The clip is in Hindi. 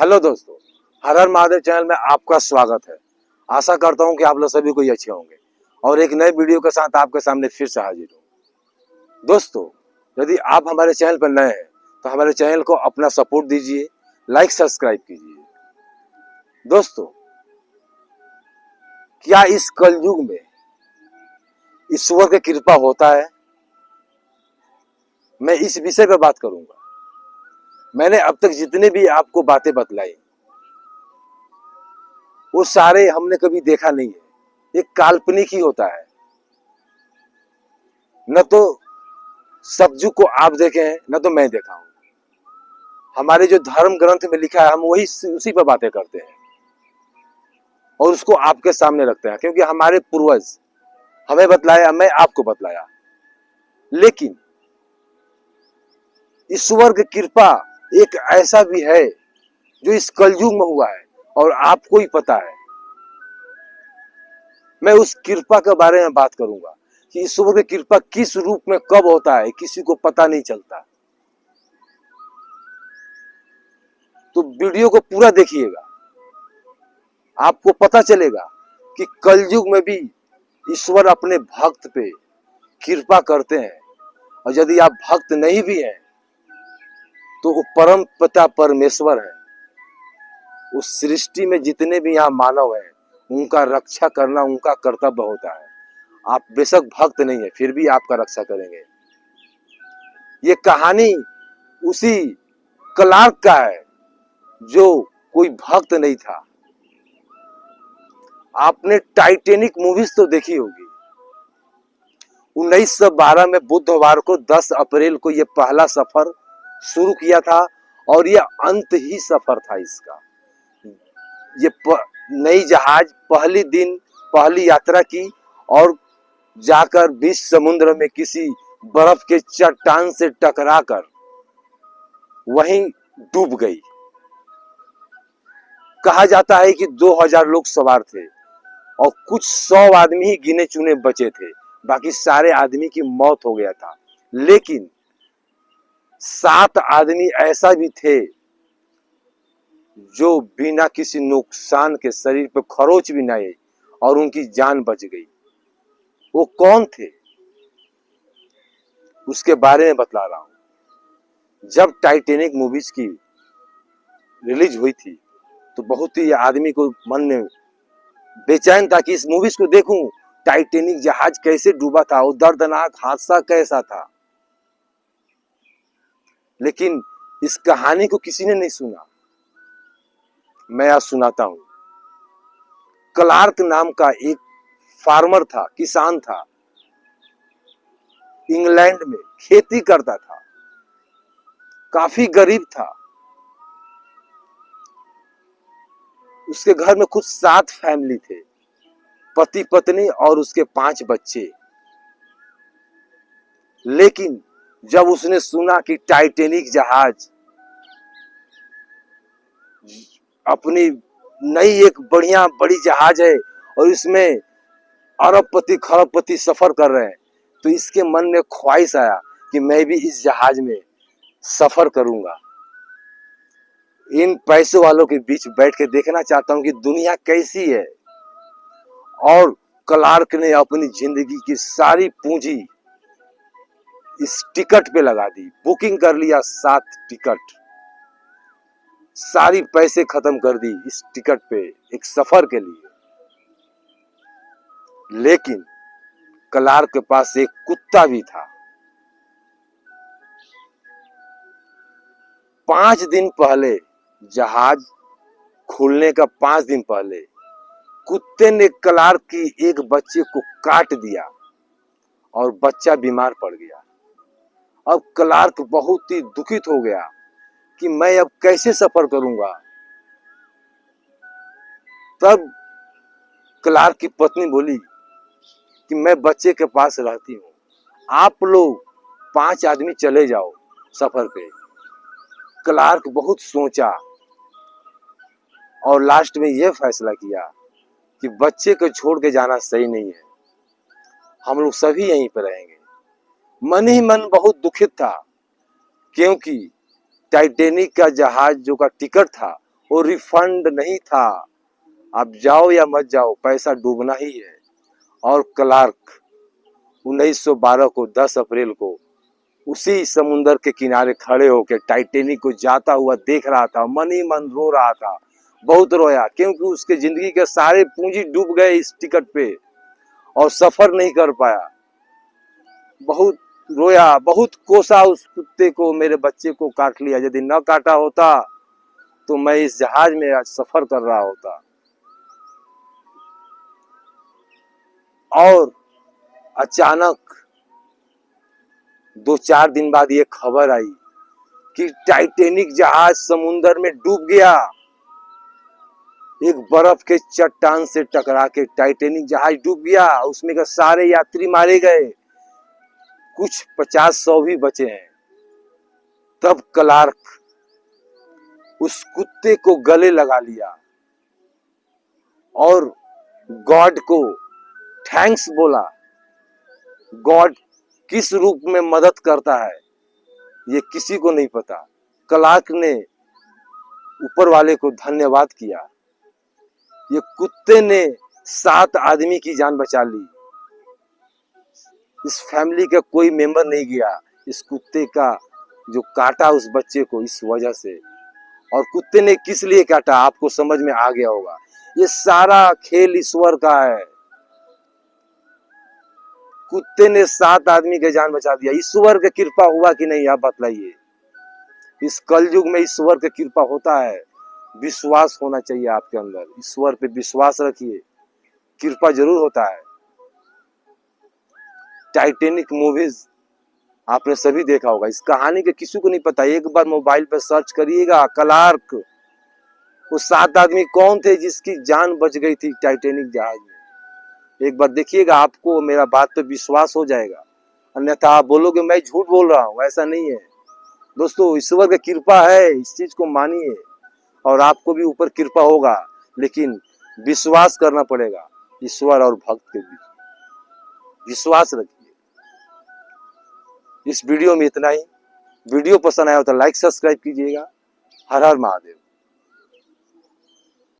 हेलो दोस्तों, हर हर महादेव चैनल में आपका स्वागत है। आशा करता हूं कि आप लोग सभी कोई अच्छे होंगे और एक नए वीडियो के साथ आपके सामने फिर से हाजिर हूं। दोस्तों, यदि आप हमारे चैनल पर नए हैं तो हमारे चैनल को अपना सपोर्ट दीजिए, लाइक सब्सक्राइब कीजिए। दोस्तों, क्या इस कलयुग में ईश्वर की कृपा होता है? मैं इस विषय पर बात करूंगा। मैंने अब तक जितने भी आपको बातें बतलाई वो सारे हमने कभी देखा नहीं है। एक काल्पनिक ही होता है। न तो सतयुग को आप देखे हैं, न तो मैं देखा हूं। हमारे जो धर्म ग्रंथ में लिखा है हम वही उसी पर बातें करते हैं और उसको आपके सामने रखते हैं, क्योंकि हमारे पूर्वज हमें बतलाया, मैं आपको बतलाया। लेकिन ईश्वर की कृपा एक ऐसा भी है जो इस कलयुग में हुआ है और आपको ही पता है। मैं उस कृपा के बारे में बात करूंगा कि ईश्वर की कृपा किस रूप में कब होता है, किसी को पता नहीं चलता। तो वीडियो को पूरा देखिएगा, आपको पता चलेगा कि कलयुग में भी ईश्वर अपने भक्त पे कृपा करते हैं। और यदि आप भक्त नहीं भी हैं तो वो परम पिता परमेश्वर है। उस सृष्टि में जितने भी यहाँ मानव हैं उनका रक्षा करना उनका कर्तव्य होता है। आप बेशक भक्त नहीं है फिर भी आपका रक्षा करेंगे। ये कहानी उसी क्लार्क का है जो कोई भक्त नहीं था। आपने टाइटैनिक मूवीज तो देखी होगी। 1912 में बुधवार को 10 अप्रैल को यह पहला सफर शुरू किया था और यह अंत ही सफर था इसका। ये नई जहाज पहली दिन पहली यात्रा की और जाकर बीच समुद्र में किसी बर्फ के चट्टान से टकराकर वहीं डूब गई। कहा जाता है कि 2000 लोग सवार थे और कुछ 100 आदमी ही गिने चुने बचे थे, बाकी सारे आदमी की मौत हो गया था। लेकिन 7 आदमी ऐसा भी थे जो बिना किसी नुकसान के शरीर पर खरोच भी नहीं आई और उनकी जान बच गई। वो कौन थे उसके बारे में बतला रहा हूं। जब टाइटैनिक मूवीज की रिलीज हुई थी तो बहुत ही आदमी को मन में बेचैन था कि इस मूवीज को देखूं, टाइटैनिक जहाज कैसे डूबा था, वो दर्दनाक हादसा कैसा था। लेकिन इस कहानी को किसी ने नहीं सुना। मैं आज सुनाता हूं। क्लार्क नाम का एक फार्मर था, किसान था, इंग्लैंड में खेती करता था, काफी गरीब था। उसके घर में कुछ 7 फैमिली थे, पति पत्नी और उसके 5 बच्चे। लेकिन जब उसने सुना कि टाइटैनिक जहाज अपनी नई एक बढ़िया बड़ी जहाज है और इसमें अरबपति खरबपति सफर कर रहे हैं, तो इसके मन में ख्वाहिश आया कि मैं भी इस जहाज में सफर करूंगा। इन पैसे वालों के बीच बैठ के देखना चाहता हूं कि दुनिया कैसी है। और क्लार्क ने अपनी जिंदगी की सारी पूंजी इस टिकट पे लगा दी। बुकिंग कर लिया 7 टिकट, सारी पैसे खत्म कर दी इस टिकट पे एक सफर के लिए। लेकिन क्लार्क के पास एक कुत्ता भी था। 5 दिन पहले, जहाज खुलने का 5 दिन पहले, कुत्ते ने क्लार्क की एक बच्चे को काट दिया और बच्चा बीमार पड़ गया। अब क्लार्क बहुत ही दुखित हो गया कि मैं अब कैसे सफर करूंगा। तब क्लार्क की पत्नी बोली कि मैं बच्चे के पास रहती हूँ, आप लोग 5 आदमी चले जाओ सफर पे। क्लार्क बहुत सोचा और लास्ट में यह फैसला किया कि बच्चे को छोड़ के जाना सही नहीं है, हम लोग सभी यहीं पर रहेंगे। मन ही मन बहुत दुखित था, क्योंकि टाइटैनिक का जहाज जो का टिकट था वो रिफंड नहीं था। आप जाओ या मत जाओ, पैसा डूबना ही है। और क्लार्क 1912 को 10 अप्रैल को उसी समुंदर के किनारे खड़े होकर टाइटेनिक को जाता हुआ देख रहा था। मन ही मन रो रहा था, बहुत रोया, क्योंकि उसके जिंदगी के सारे पूंजी डूब गए इस टिकट पे और सफर नहीं कर पाया। बहुत रोया, बहुत कोसा उस कुत्ते को, मेरे बच्चे को काट लिया, यदि न काटा होता तो मैं इस जहाज में आज सफर कर रहा होता। और अचानक 2-4 दिन बाद ये खबर आई कि टाइटेनिक जहाज समुंदर में डूब गया। एक बर्फ के चट्टान से टकरा के टाइटेनिक जहाज डूब गया। उसमें के सारे यात्री मारे गए, कुछ 50-100 भी बचे हैं। तब क्लार्क उस कुत्ते को गले लगा लिया और गॉड को थैंक्स बोला। गॉड किस रूप में मदद करता है ये किसी को नहीं पता। क्लार्क ने ऊपर वाले को धन्यवाद किया। ये कुत्ते ने 7 आदमी की जान बचा ली। इस फैमिली का कोई मेंबर नहीं गया इस कुत्ते का जो काटा उस बच्चे को, इस वजह से। और कुत्ते ने किस लिए काटा आपको समझ में आ गया होगा। ये सारा खेल ईश्वर का है। कुत्ते ने 7 आदमी की जान बचा दिया। ईश्वर की कृपा हुआ कि नहीं, आप बतलाइए। इस कलयुग में ईश्वर की कृपा होता है। विश्वास होना चाहिए आपके अंदर, ईश्वर पे विश्वास रखिए, कृपा जरूर होता है। टाइटेनिक मूवीज आपने सभी देखा होगा। इस कहानी के किसी को नहीं पता, एक बार मोबाइल पे सर्च करिएगा क्लार्क। वो 7 आदमी कौन थे जिसकी जान बच गई थी टाइटेनिक जहाज में, एक बार देखिएगा, आपको मेरा बात पे विश्वास हो जाएगा। अन्यथा आप बोलोगे मैं झूठ बोल रहा हूँ, ऐसा नहीं है दोस्तों। ईश्वर की कृपा है, इस चीज को मानिए और आपको भी ऊपर कृपा होगा, लेकिन विश्वास करना पड़ेगा ईश्वर और भक्त के बीच। विश्वास रखिए। इस वीडियो में इतना ही। वीडियो पसंद आया हो तो लाइक सब्सक्राइब कीजिएगा। हर हर महादेव।